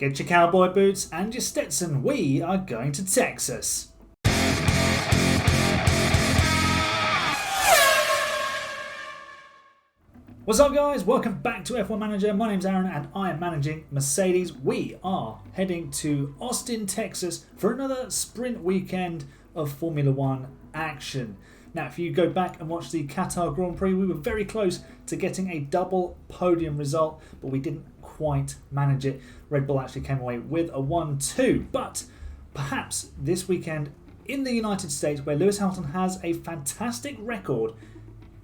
Get your cowboy boots and your Stetson. We are going to Texas. What's up, guys? Welcome back to F1 Manager. My name's Aaron and I am managing Mercedes. We are heading to Austin, Texas for another sprint weekend of Formula One action. Now, if you go back and watch the Qatar Grand Prix, we were very close to getting a double podium result, but we didn't quite manage it. Red Bull actually came away with a 1-2, but perhaps this weekend in the United States, where Lewis Hamilton has a fantastic record,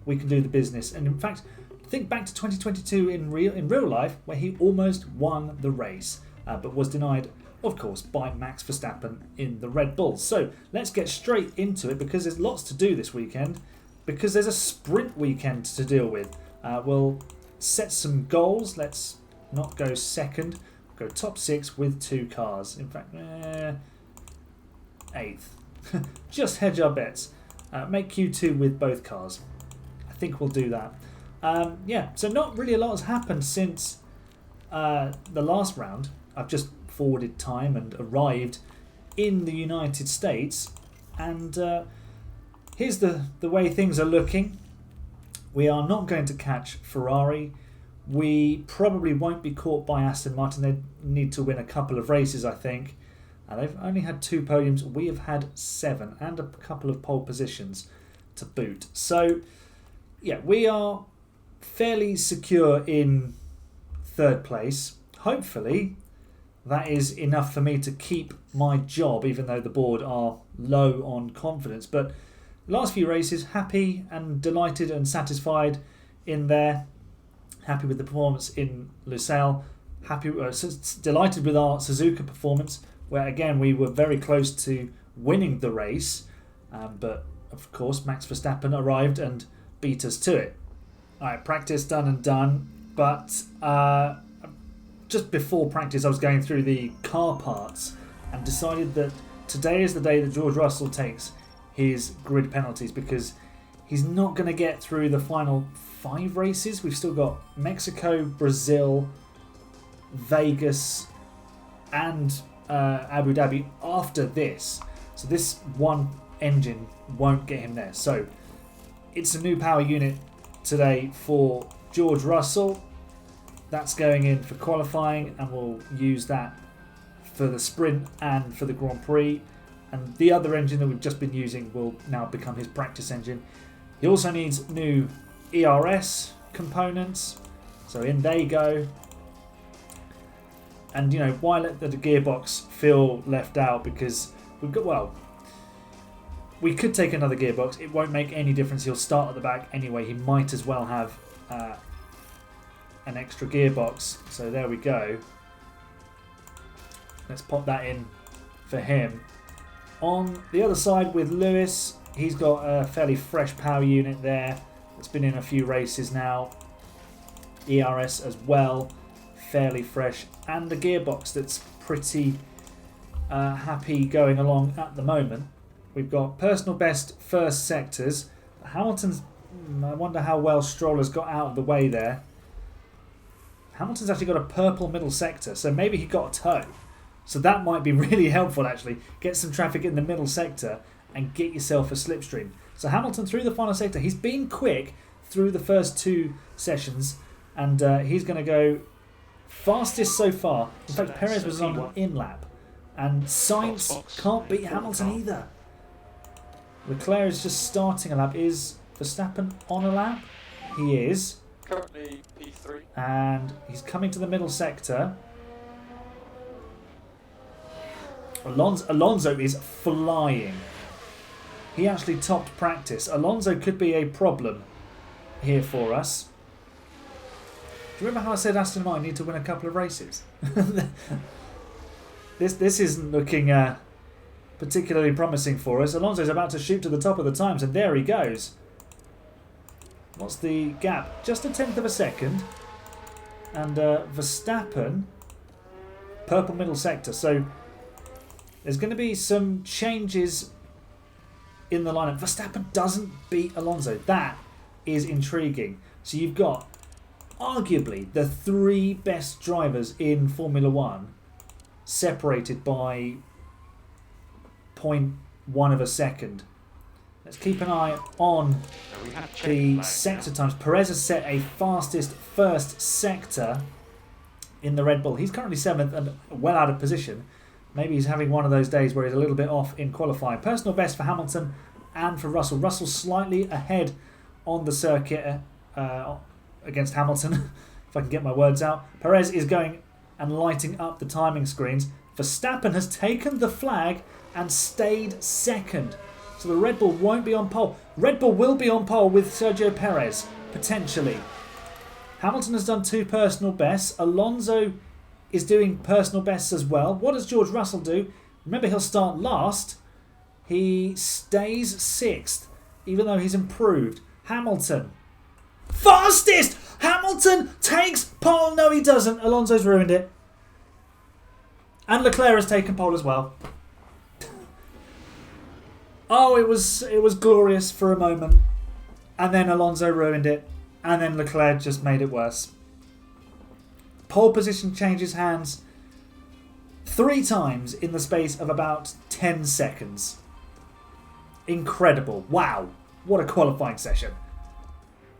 we can do the business. And in fact, think back to 2022 in real life, where he almost won the race, but was denied, of course, by Max Verstappen in the Red Bull. So let's get straight into it, because there's lots to do this weekend, because there's a sprint weekend to deal with. We'll set some goals. Let's not go second, go top 6 with 2 cars. In fact, 8th. Just hedge our bets. Make Q2 with both cars. I think we'll do that. Yeah, so not really a lot has happened since the last round. I've just forwarded time and arrived in the United States, and here's the way things are looking. We are not going to catch Ferrari. We probably won't be caught by Aston Martin. They need to win a couple of races, I think. They've only had 2 podiums. We have had 7 and a couple of pole positions to boot. So, yeah, we are fairly secure in 3rd place. Hopefully, that is enough for me to keep my job, even though the board are low on confidence. But last few races, happy and delighted and satisfied in there. Happy with the performance in Lusail. Delighted with our Suzuka performance, where again we were very close to winning the race, but of course Max Verstappen arrived and beat us to it. Alright, practice done and done, but just before practice I was going through the car parts and decided that today is the day that George Russell takes his grid penalties, because he's not going to get through the final 5 races. We've still got Mexico, Brazil, Vegas and Abu Dhabi after this. So this one engine won't get him there. So it's a new power unit today for George Russell. That's going in for qualifying, and we'll use that for the sprint and for the Grand Prix. And the other engine that we've just been using will now become his practice engine. He also needs new ERS components, so in they go. And you know, why let the gearbox feel left out? Because we've got, well, we could take another gearbox. It won't make any difference. He'll start at the back anyway. He might as well have an extra gearbox. So there we go. Let's pop that in for him. On the other side with Lewis, he's got a fairly fresh power unit there. It's been in a few races now. ERS as well, fairly fresh. And the gearbox that's pretty happy going along at the moment. We've got personal best first sectors. Hamilton's, I wonder how well Stroll has got out of the way there. Hamilton's actually got a purple middle sector, so maybe he got a toe. So that might be really helpful, actually. Get some traffic in the middle sector and get yourself a slipstream. So Hamilton through the final sector. He's been quick through the first 2 sessions, and he's going to go fastest so far. In fact, Perez was on an in-lap, and Sainz can't beat Hamilton either. Leclerc is just starting a lap. Is Verstappen on a lap? He is. Currently P3. And he's coming to the middle sector. Alonso is flying. He actually topped practice. Alonso could be a problem here for us. Do you remember how I said Aston Martin need to win a couple of races? This isn't looking particularly promising for us. Alonso's about to shoot to the top of the times, and there he goes. What's the gap? Just a 1/10 of a second. And Verstappen, purple middle sector. So there's going to be some changes in the lineup. Verstappen doesn't beat Alonso. That is intriguing. So you've got arguably the 3 best drivers in Formula One separated by 0.1 of a second. Let's keep an eye on the sector times. Perez has set a fastest first sector in the Red Bull. He's currently 7th and well out of position. Maybe he's having one of those days where he's a little bit off in qualifying. Personal best for Hamilton and for Russell. Russell slightly ahead on the circuit against Hamilton, if I can get my words out. Perez is going and lighting up the timing screens. Verstappen has taken the flag and stayed second. So the Red Bull won't be on pole. Red Bull will be on pole with Sergio Perez, potentially. Hamilton has done 2 personal bests. Alonso is doing personal bests as well. What does George Russell do? Remember, he'll start last. He stays 6th, even though he's improved. Hamilton. Fastest! Hamilton takes pole. No, he doesn't. Alonso's ruined it. And Leclerc has taken pole as well. Oh, it was glorious for a moment. And then Alonso ruined it. And then Leclerc just made it worse. Pole position changes hands 3 times in the space of about 10 seconds. Incredible. Wow. What a qualifying session.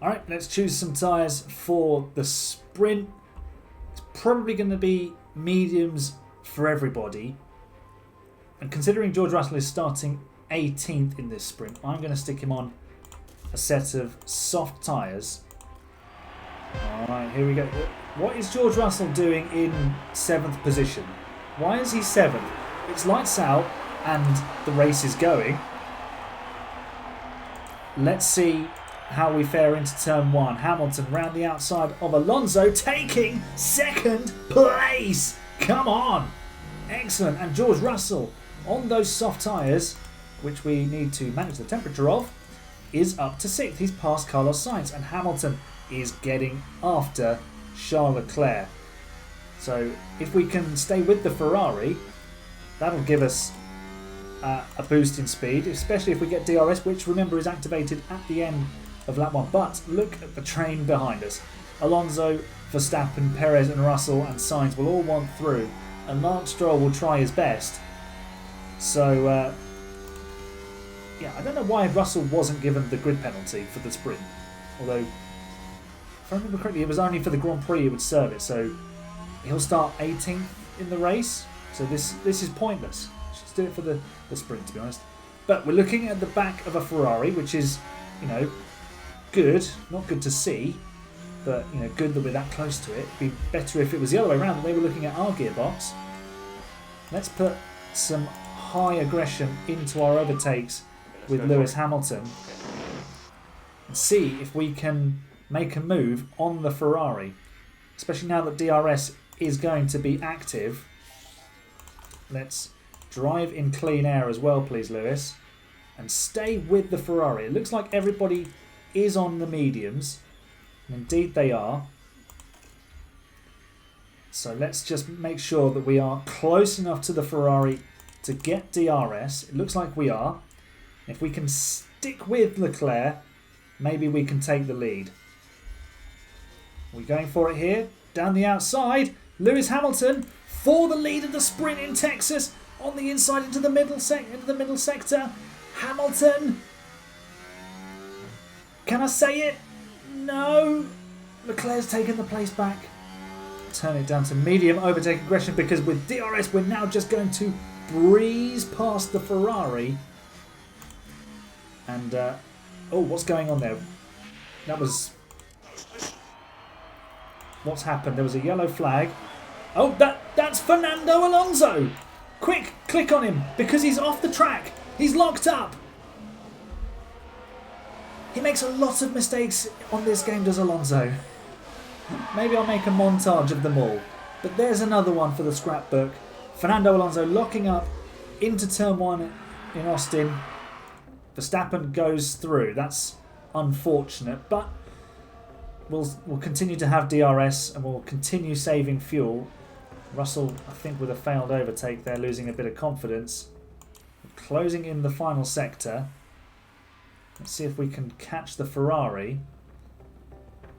Alright, let's choose some tyres for the sprint. It's probably going to be mediums for everybody. And considering George Russell is starting 18th in this sprint, I'm going to stick him on a set of soft tyres. Alright, here we go. What is George Russell doing in 7th position? Why is he 7th? It's lights out and the race is going. Let's see how we fare into turn 1. Hamilton round the outside of Alonso, taking 2nd place. Come on. Excellent. And George Russell on those soft tyres, which we need to manage the temperature of, is up to 6th. He's past Carlos Sainz, and Hamilton is getting after Charles Leclerc. So if we can stay with the Ferrari, that'll give us a boost in speed, especially if we get DRS, which remember is activated at the end of lap 1. But look at the train behind us. Alonso, Verstappen, Perez and Russell and Sainz will all want through, and Lance Stroll will try his best. So yeah, I don't know why Russell wasn't given the grid penalty for the sprint, although if I remember correctly it was only for the Grand Prix he would serve it, so he'll start 18th in the race, so this is pointless. Just do it for the sprint, to be honest. But we're looking at the back of a Ferrari, which is, you know, good. Not good to see, but, you know, good that we're that close to it. It'd be better if it was the other way around, that they were looking at our gearbox. Let's put some high aggression into our overtakes with Lewis Hamilton and see if we can make a move on the Ferrari, especially now that DRS is going to be active. Let's drive in clean air as well, please, Lewis, and stay with the Ferrari. It looks like everybody is on the mediums, and indeed they are. So let's just make sure that we are close enough to the Ferrari to get DRS. It looks like we are. If we can stick with Leclerc, maybe we can take the lead. We're going for it here. Down the outside, Lewis Hamilton for the lead of the sprint in Texas. On the inside into the middle sector. Hamilton. Can I say it? No. Leclerc's taken the place back. Turn it down to medium overtake aggression, because with DRS we're now just going to breeze past the Ferrari. And oh, what's going on there? That was... What's happened? There was a yellow flag. Oh, that's Fernando Alonso. Quick, click on him, because he's off the track. He's locked up. He makes a lot of mistakes on this game, does Alonso. Maybe I'll make a montage of them all. But there's another one for the scrapbook. Fernando Alonso locking up into turn 1 in Austin. Verstappen goes through. That's unfortunate, but we'll continue to have DRS and we'll continue saving fuel. Russell, I think, with a failed overtake there, losing a bit of confidence. We're closing in the final sector. Let's see if we can catch the Ferrari.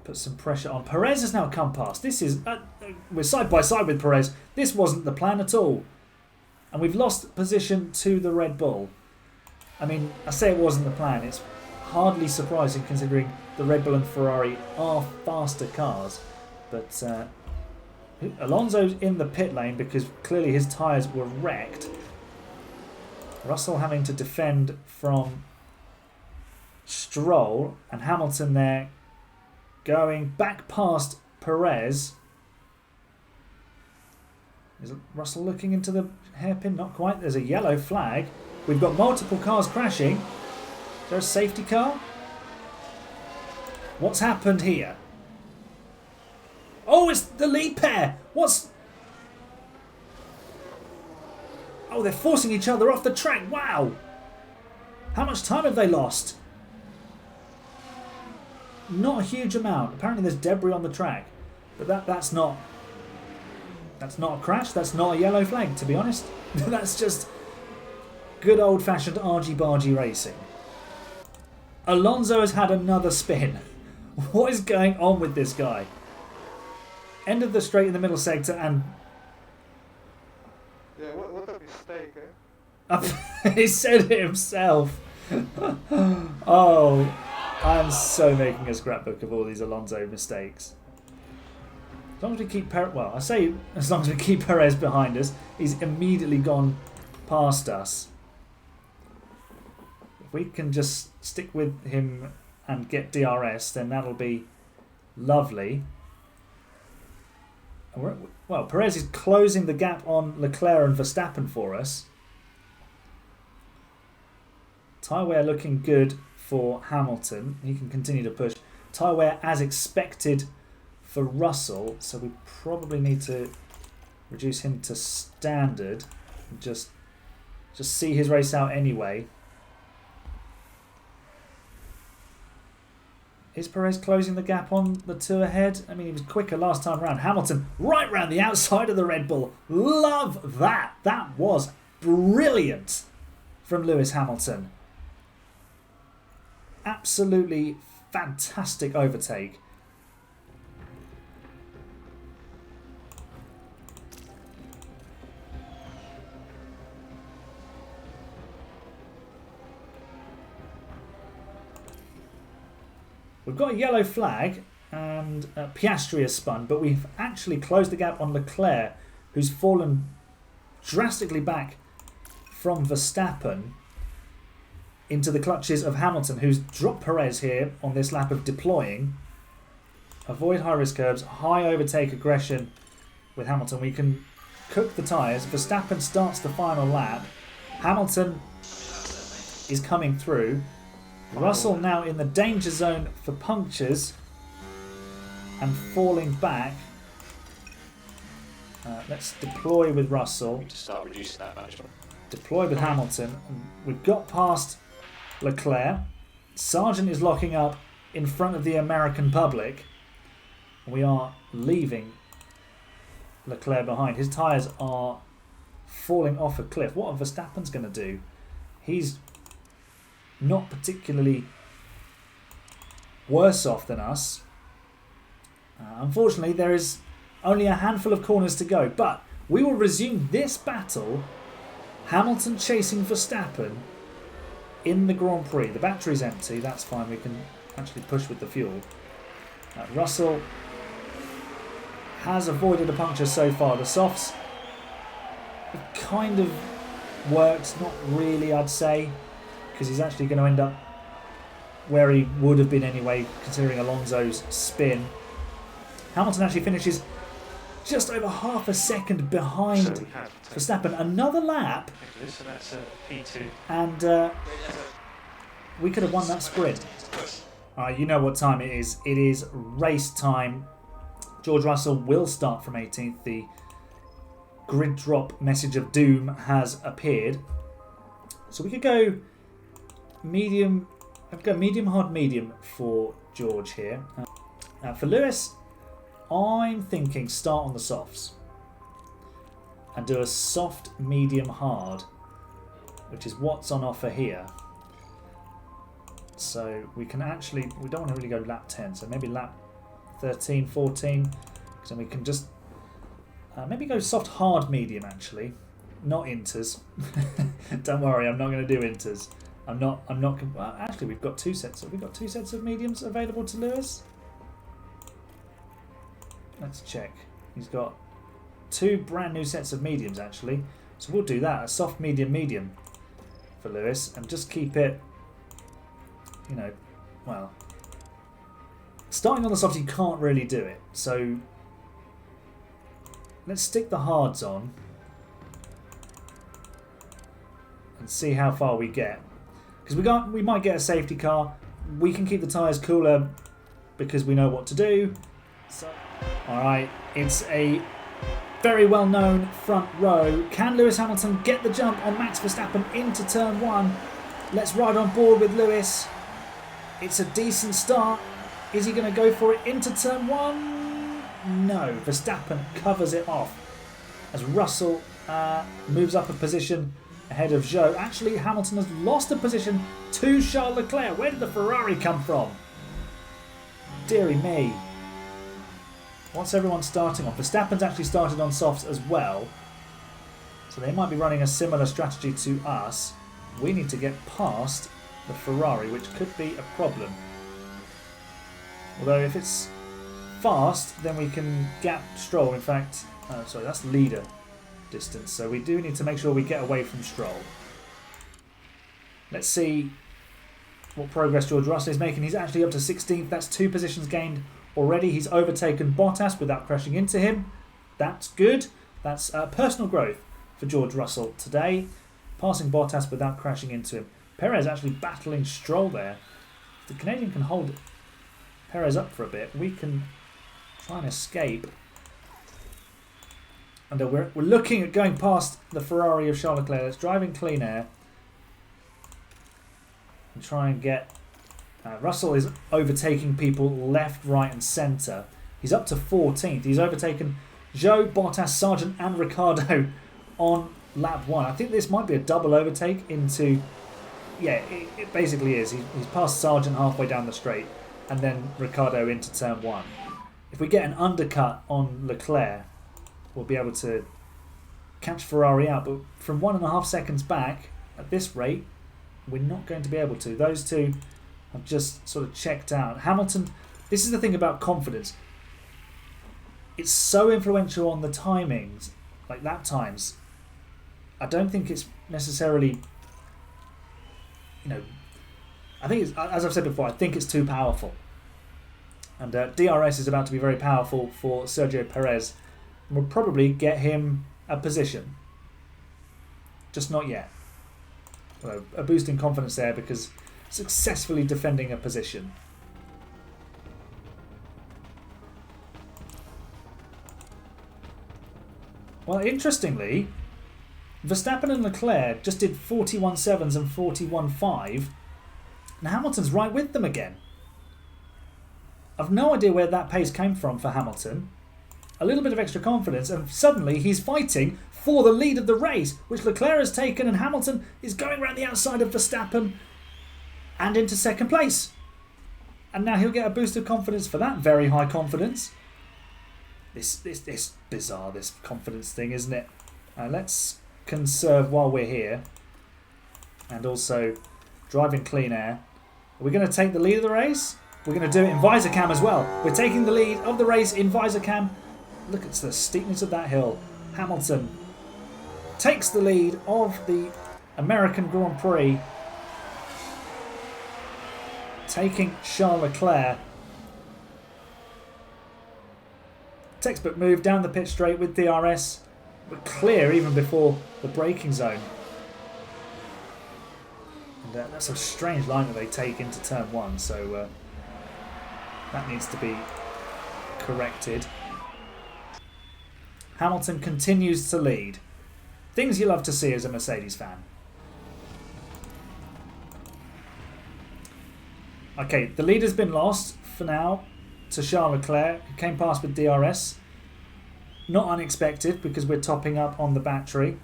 put some pressure on. Perez has now come past. This is we're side by side with Perez. This wasn't the plan at all, and we've lost position to the Red Bull. I mean, I say it wasn't the plan. It's hardly surprising considering the Red Bull and Ferrari are faster cars, but Alonso's in the pit lane because clearly his tyres were wrecked. Russell having to defend from Stroll, and Hamilton there going back past Perez. Is Russell looking into the hairpin? Not quite. There's a yellow flag. We've got multiple cars crashing. Is there a safety car? What's happened here? Oh, it's the lead pair. What's... Oh, they're forcing each other off the track. Wow. How much time have they lost? Not a huge amount. Apparently there's debris on the track. But that's not a crash. That's not a yellow flag, to be honest. That's just good old-fashioned argy-bargy racing. Alonso has had another spin. What is going on with this guy? End of the straight in the middle sector and... Yeah, what a mistake, eh? He said it himself. Oh, I'm so making a scrapbook of all these Alonso mistakes. As long as we keep Perez... Well, I say as long as we keep Perez behind us, he's immediately gone past us. If we can just stick with him and get DRS, then that'll be lovely. Well, Perez is closing the gap on Leclerc and Verstappen for us. Tyre wear looking good for Hamilton. He can continue to push. Tyre wear as expected for Russell, so we probably need to reduce him to standard and just see his race out anyway. Is Perez closing the gap on the two ahead? I mean, he was quicker last time round. Hamilton right round the outside of the Red Bull. Love that. That was brilliant from Lewis Hamilton. Absolutely fantastic overtake. We've got a yellow flag and Piastri has spun, but we've actually closed the gap on Leclerc, who's fallen drastically back from Verstappen into the clutches of Hamilton, who's dropped Perez here on this lap of deploying. Avoid high-risk curbs, high overtake aggression with Hamilton. We can cook the tyres. Verstappen starts the final lap. Hamilton is coming through. Russell now in the danger zone for punctures and falling back. Let's deploy with Russell. To start reducing that management. Deploy with Hamilton. We've got past Leclerc. Sargent is locking up in front of the American public. We are leaving Leclerc behind. His tyres are falling off a cliff. What are Verstappen's going to do? He's not particularly worse off than us. Unfortunately, there is only a handful of corners to go, but we will resume this battle. Hamilton chasing Verstappen in the Grand Prix. The battery's empty, that's fine, we can actually push with the fuel. Russell has avoided a puncture so far. The softs have kind of worked, not really I'd say, because he's actually going to end up where he would have been anyway, considering Alonso's spin. Hamilton actually finishes just over half a second behind Verstappen. Another lap, So that's P2. and we could have won that sprint. You know what time it is. It is race time. George Russell will start from 18th. The grid drop message of doom has appeared. So we could go medium. I've got medium, hard, medium for George here. For Lewis, I'm thinking start on the softs and do a soft, medium, hard, which is what's on offer here. So we can actually, we don't want to really go lap 10, so maybe lap 13, 14. So then we can just maybe go soft, hard, medium actually. Not inters. Don't worry, I'm not going to do inters. I'm not. Well, actually, we've got two sets. Have we got two sets of mediums available to Lewis? Let's check. He's got two brand new sets of mediums actually. So we'll do that. A soft, medium, medium for Lewis, and just keep it. You know, well, starting on the soft, you can't really do it. So let's stick the hards on and see how far we get. Because we might get a safety car. We can keep the tyres cooler because we know what to do. So, alright, it's a very well-known front row. Can Lewis Hamilton get the jump on Max Verstappen into turn 1? Let's ride on board with Lewis. It's a decent start. Is he going to go for it into turn 1? No, Verstappen covers it off as Russell moves up a position ahead of Zhou. Actually, Hamilton has lost a position to Charles Leclerc. Where did the Ferrari come from? Deary me. What's everyone starting on? Verstappen's actually started on softs as well. So they might be running a similar strategy to us. We need to get past the Ferrari, which could be a problem. Although if it's fast, then we can gap Stroll. In fact, sorry, that's leader distance. So we do need to make sure we get away from Stroll. Let's see what progress George Russell is making. He's actually up to 16th. That's 2 positions gained already. He's overtaken Bottas without crashing into him. That's good. That's personal growth for George Russell today. Passing Bottas without crashing into him. Perez actually battling Stroll there. If the Canadian can hold Perez up for a bit, we can try and escape. And we're looking at going past the Ferrari of Charles Leclerc. That's driving clean air. And try and get... Russell is overtaking people left, right and centre. He's up to 14th. He's overtaken Zhou, Bottas, Sargent and Ricciardo on lap 1. I think this might be a double overtake into... Yeah, it basically is. He's passed Sargent halfway down the straight and then Ricciardo into turn 1. If we get an undercut on Leclerc, we'll be able to catch Ferrari out. But from 1.5 seconds back, at this rate, we're not going to be able to. Those two have just sort of checked out. Hamilton, this is the thing about confidence. It's so influential on the timings, like lap times. I don't think it's necessarily, you know, I think it's, as I've said before, I think it's too powerful. And DRS is about to be very powerful for Sergio Perez. And we'll probably get him a position. Just not yet. Well, a boost in confidence there because successfully defending a position. Well, interestingly, Verstappen and Leclerc just did 41.7s and 41.5, and Hamilton's right with them again. I've no idea where that pace came from for Hamilton. A little bit of extra confidence, and suddenly he's fighting for the lead of the race, which Leclerc has taken, and Hamilton is going around the outside of Verstappen and into second place. And now he'll get a boost of confidence for that very high confidence. This bizarre, this confidence thing, isn't it? Let's conserve while we're here. And also driving clean air. Are we going to take the lead of the race? We're going to do it in visor cam as well. We're taking the lead of the race in visor cam. Look at the steepness of that hill. Hamilton takes the lead of the American Grand Prix, taking Charles Leclerc. Textbook move down the pit straight with DRS. We're clear even before the braking zone. And that's a strange line that they take into turn 1, so that needs to be corrected. Hamilton continues to lead. Things you love to see as a Mercedes fan. Okay, the lead has been lost for now to Charles Leclerc, who came past with DRS. Not unexpected because we're topping up on the battery.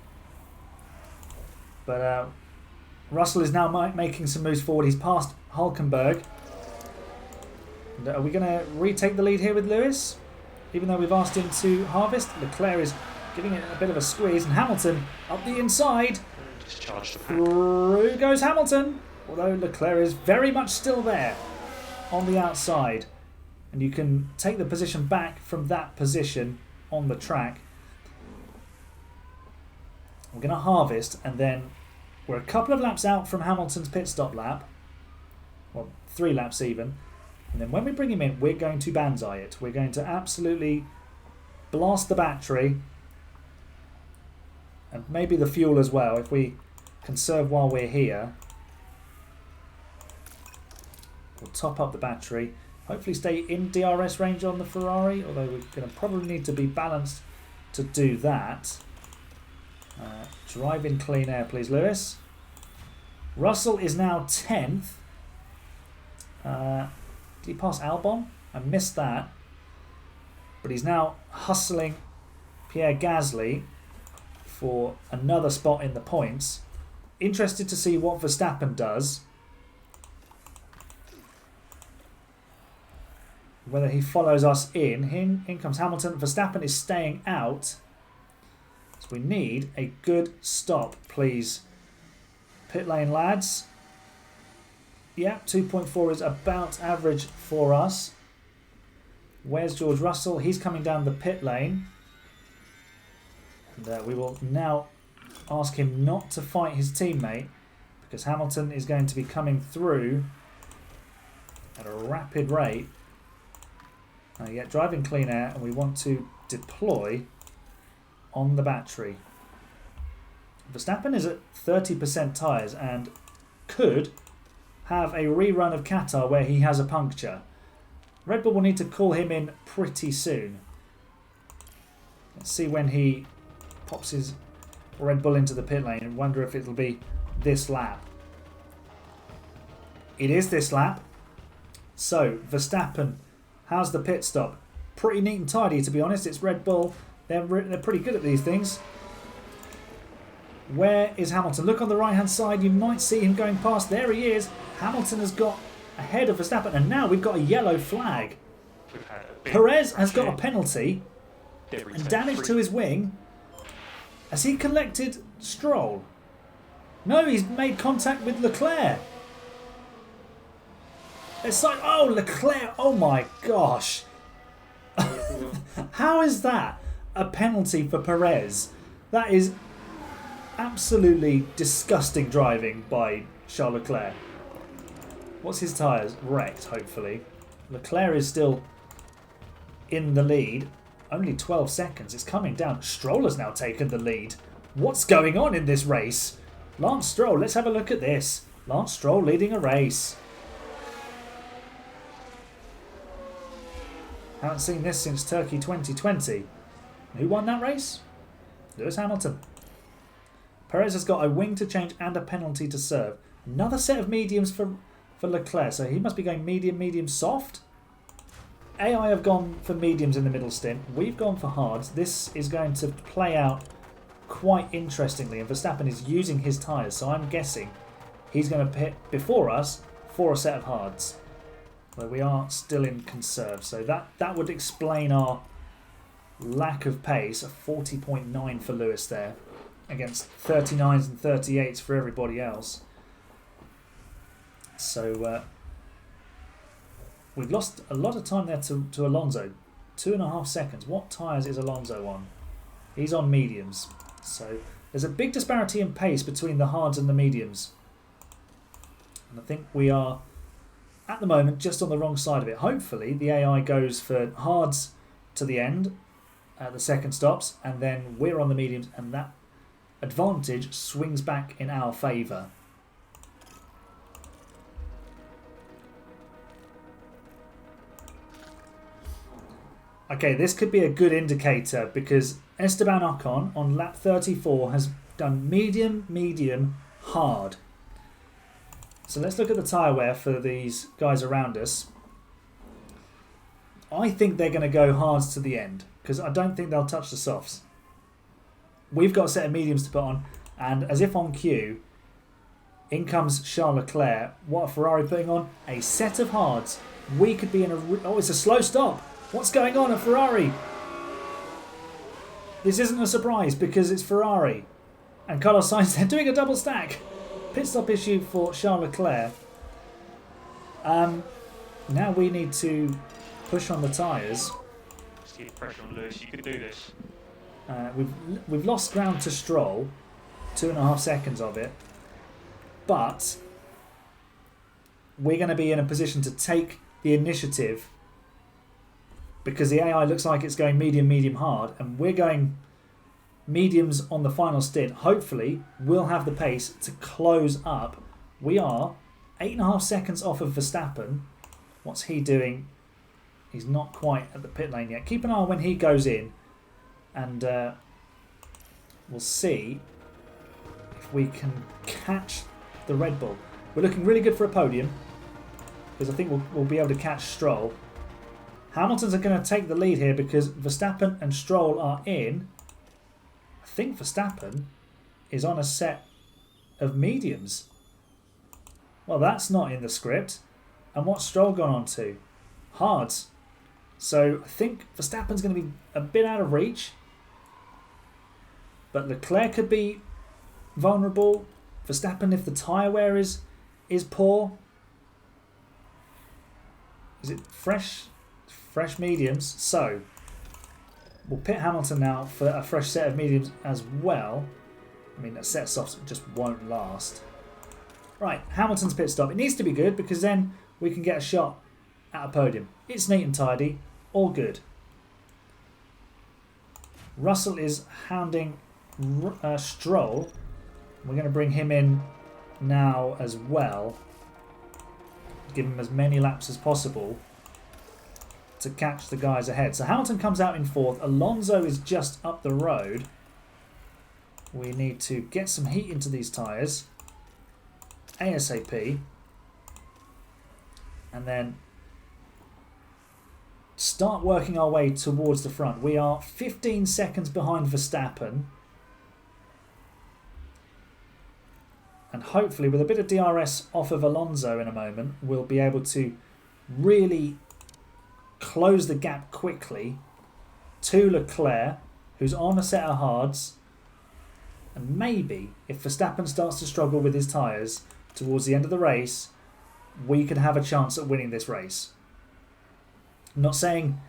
But Russell is now making some moves forward. He's passed Hülkenberg. And are we going to retake the lead here with Lewis? Even though we've asked him to harvest, Leclerc is giving it a bit of a squeeze, and Hamilton up the inside. Discharge the pack. Through goes Hamilton, although Leclerc is very much still there on the outside. And you can take the position back from that position on the track. We're going to harvest, and then we're a couple of laps out from Hamilton's pit stop lap. Well, 3 laps even. And then when we bring him in, we're going to banzai it. We're going to absolutely blast the battery. And maybe the fuel as well, if we conserve while we're here. We'll top up the battery. Hopefully stay in DRS range on the Ferrari, although we're going to probably need to be balanced to do that. Drive in clean air, please, Lewis. Russell is now 10th. Did he pass Albon? I missed that. But he's now hustling Pierre Gasly for another spot in the points. Interested to see what Verstappen does. Whether he follows us in. In comes Hamilton. Verstappen is staying out. So we need a good stop, please. Pit lane, lads. Yeah, 2.4 is about average for us. Where's George Russell? He's coming down the pit lane. And we will now ask him not to fight his teammate, because Hamilton is going to be coming through at a rapid rate. Yeah, driving clean air, and we want to deploy on the battery. Verstappen is at 30% tyres and could have a rerun of Qatar where he has a puncture. Red Bull will need to call him in pretty soon. Let's see when he pops his Red Bull into the pit lane and wonder if it'll be this lap. It is this lap. So, Verstappen has the pit stop. Pretty neat and tidy, to be honest. It's Red Bull. They're pretty good at these things. Where is Hamilton? Look on the right-hand side. You might see him going past. There he is. Hamilton has got ahead of Verstappen. And now we've got a yellow flag. Perez has got a penalty and damage to his wing. Has he collected Stroll? No, he's made contact with Leclerc. It's like, oh, Leclerc. Oh, my gosh. How is that a penalty for Perez? That is absolutely disgusting driving by Charles Leclerc. What's his tyres? Wrecked, hopefully. Leclerc is still in the lead. Only 12 seconds. It's coming down. Stroll has now taken the lead. What's going on in this race? Lance Stroll, let's have a look at this. Lance Stroll leading a race. Haven't seen this since Turkey 2020. Who won that race? Lewis Hamilton. Perez has got a wing to change and a penalty to serve. Another set of mediums for Leclerc. So he must be going medium, medium, soft. AI have gone for mediums in the middle stint. We've gone for hards. This is going to play out quite interestingly. And Verstappen is using his tyres. So I'm guessing he's going to pit before us for a set of hards. Where we are still in conserve. So that would explain our lack of pace. A 40.9 for Lewis there. Against 39s and 38s for everybody else. So we've lost a lot of time there to Alonso. 2.5 seconds. What tyres is Alonso on? He's on mediums. So there's a big disparity in pace between the hards and the mediums. And I think we are, at the moment, just on the wrong side of it. Hopefully the AI goes for hards to the end at the second stops, and then we're on the mediums, and that advantage swings back in our favour. Okay, this could be a good indicator because Esteban Ocon on lap 34 has done medium, medium, hard. So let's look at the tyre wear for these guys around us. I think they're going to go hards to the end because I don't think they'll touch the softs. We've got a set of mediums to put on, and as if on cue, in comes Charles Leclerc. What are Ferrari putting on? A set of hards. we could be in a... Oh, it's a slow stop. What's going on at Ferrari? This isn't a surprise because it's Ferrari. And Carlos Sainz, they're doing a double stack. Pit stop issue for Charles Leclerc. Now we need to push on the tyres. Just keep pressure on Lewis. You can do this. We've lost ground to Stroll. 2.5 seconds of it. But we're going to be in a position to take the initiative because the AI looks like it's going medium, medium, hard, and we're going mediums on the final stint. Hopefully, we'll have the pace to close up. We are 8.5 seconds off of Verstappen. What's he doing? He's not quite at the pit lane yet. Keep an eye on when he goes in, and we'll see if we can catch the Red Bull. We're looking really good for a podium because I think we'll be able to catch Stroll. Hamilton's are going to take the lead here because Verstappen and Stroll are in. I think Verstappen is on a set of mediums. Well, that's not in the script. And what's Stroll gone on to? Hards. So I think Verstappen's going to be a bit out of reach. But Leclerc could be vulnerable. Verstappen, if the tyre wear is poor. Is it fresh mediums? So we'll pit Hamilton now for a fresh set of mediums as well. I mean, that set of softs just won't last. Right, Hamilton's pit stop. It needs to be good because then we can get a shot at a podium. It's neat and tidy. All good. Russell is hounding Stroll. We're going to bring him in now as well. Give him as many laps as possible to catch the guys ahead. So Hamilton comes out in 4th. Alonso is just up the road. We need to get some heat into these tyres ASAP, and then start working our way towards the front. We are 15 seconds behind Verstappen, and hopefully with a bit of DRS off of Alonso in a moment, we'll be able to really close the gap quickly to Leclerc, who's on a set of hards. And maybe if Verstappen starts to struggle with his tyres towards the end of the race, we could have a chance at winning this race. I'm not saying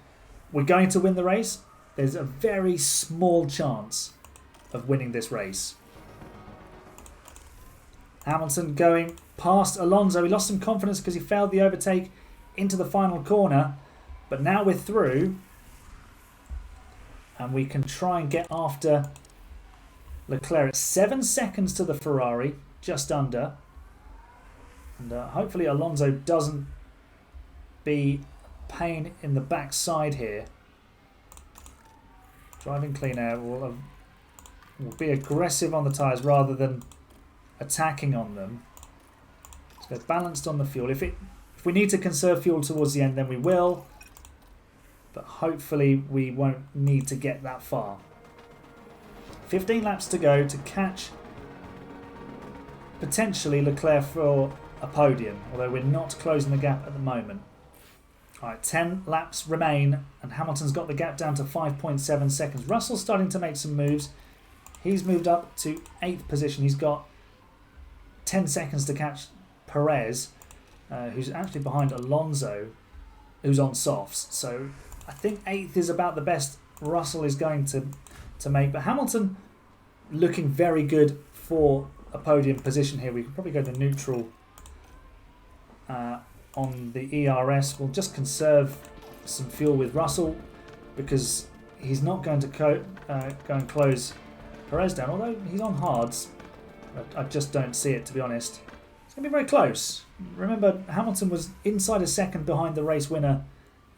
we're going to win the race. There's a very small chance of winning this race. Hamilton going past Alonso. He lost some confidence because he failed the overtake into the final corner. But now we're through. And we can try and get after Leclerc. 7 seconds to the Ferrari. Just under. And hopefully Alonso doesn't be a pain in the backside here. Driving clean air will be aggressive on the tyres rather than attacking on them. So they're balanced on the fuel. If we need to conserve fuel towards the end, then we will. But hopefully we won't need to get that far. 15 laps to go to catch potentially Leclerc for a podium, although we're not closing the gap at the moment. Alright, 10 laps remain and Hamilton's got the gap down to 5.7 seconds. Russell's starting to make some moves. He's moved up to 8th position. He's got 10 seconds to catch Perez, who's actually behind Alonso, who's on softs. So I think 8th is about the best Russell is going to make. But Hamilton looking very good for a podium position here. We could probably go to neutral on the ERS. We'll just conserve some fuel with Russell because he's not going to go and close Perez down, although he's on hards. I just don't see it, to be honest. It's going to be very close. Remember, Hamilton was inside a second behind the race winner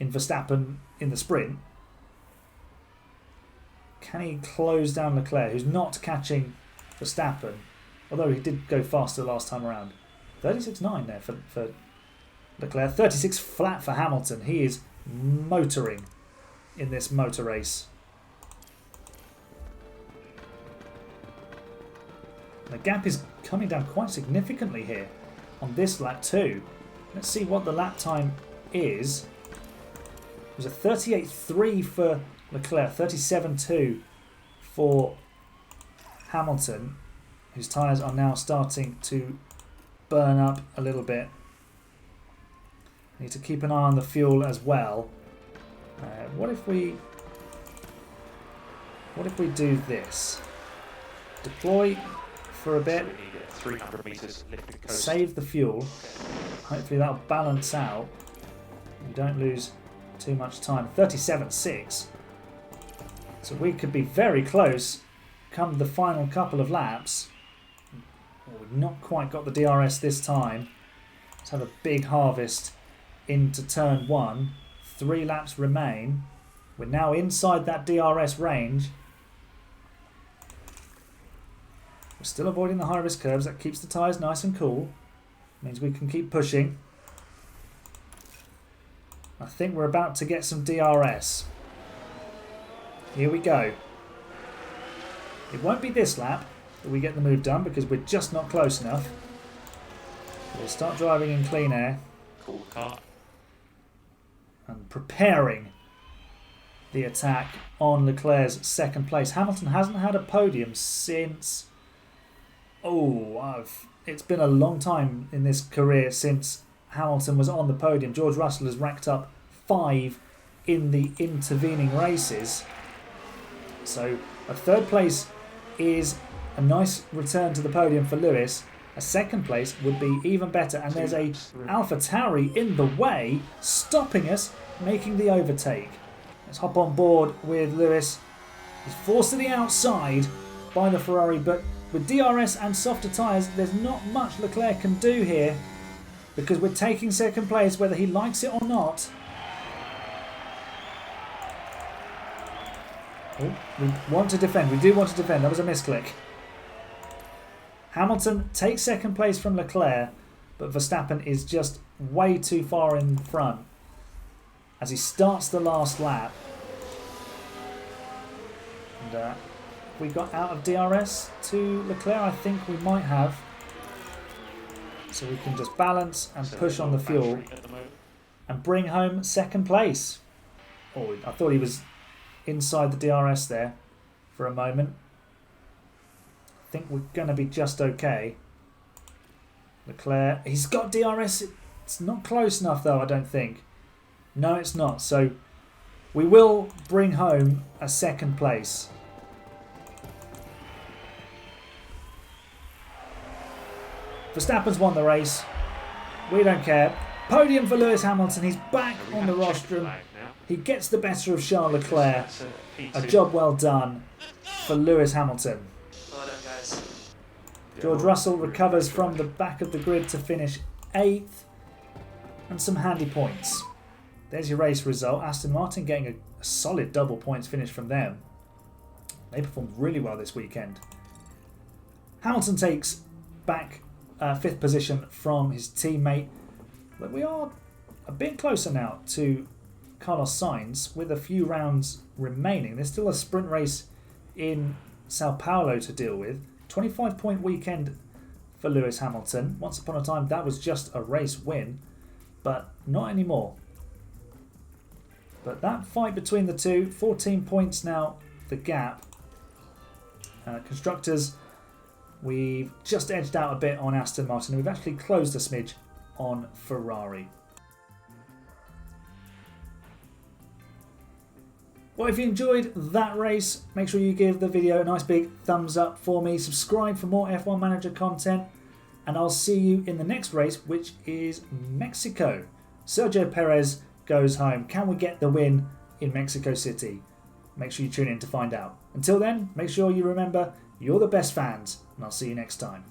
in Verstappen in the sprint. Can he close down Leclerc, who's not catching Verstappen, although he did go faster last time around. 36.9 there for Leclerc. 36 flat for Hamilton. He is motoring in this motor race. The gap is coming down quite significantly here on this lap too. Let's see what the lap time is... It was a 38.3 for Leclerc, 37.2 for Hamilton, whose tyres are now starting to burn up a little bit. Need to keep an eye on the fuel as well. What if we do this? Deploy for a bit. So we need 300 meters lift coast. Save the fuel. Hopefully that'll balance out. You don't lose too much time. 37.6. So we could be very close come the final couple of laps. We've not quite got the DRS this time. Let's have a big harvest into turn 1. 3 laps remain. We're now inside that DRS range. We're still avoiding the high risk curves. That keeps the tyres nice and cool. Means we can keep pushing. I think we're about to get some DRS. Here we go. It won't be this lap that we get the move done because we're just not close enough. We'll start driving in clean air. Cool car. And preparing the attack on Leclerc's second place. Hamilton hasn't had a podium since... it's been a long time in this career since Hamilton was on the podium. George Russell has racked up 5 in the intervening races. So a third place is a nice return to the podium for Lewis. A second place would be even better. And there's a AlphaTauri in the way, stopping us, making the overtake. Let's hop on board with Lewis. He's forced to the outside by the Ferrari, but with DRS and softer tyres, there's not much Leclerc can do here because we're taking second place whether he likes it or not. Oh, we want to defend. We do want to defend. That was a misclick. Hamilton takes second place from Leclerc, but Verstappen is just way too far in front as he starts the last lap. And we got out of DRS to Leclerc. I think we might have. So we can just balance and push on the fuel and bring home second place. Oh, I thought he was inside the DRS there for a moment. I think we're going to be just okay. Leclerc, he's got DRS. It's not close enough though, I don't think. No, it's not. So we will bring home a second place. Verstappen's won the race. We don't care. Podium for Lewis Hamilton. He's back on the rostrum. He gets the better of Charles Leclerc. A job well done for Lewis Hamilton. Well done, guys. George Russell recovers from the back of the grid to finish 8th. And some handy points. There's your race result. Aston Martin getting a solid double points finish from them. They performed really well this weekend. Hamilton takes back 5th position from his teammate. But we are a bit closer now to Carlos Sainz with a few rounds remaining. There's still a sprint race in Sao Paulo to deal with. 25-point weekend for Lewis Hamilton. Once upon a time that was just a race win, but not anymore. But that fight between the two, 14 points now, the gap. Constructors, we've just edged out a bit on Aston Martin. We've actually closed a smidge on Ferrari. Well, if you enjoyed that race, make sure you give the video a nice big thumbs up for me. Subscribe for more F1 Manager content. And I'll see you in the next race, which is Mexico. Sergio Perez goes home. Can we get the win in Mexico City? Make sure you tune in to find out. Until then, make sure you remember you're the best fans, and I'll see you next time.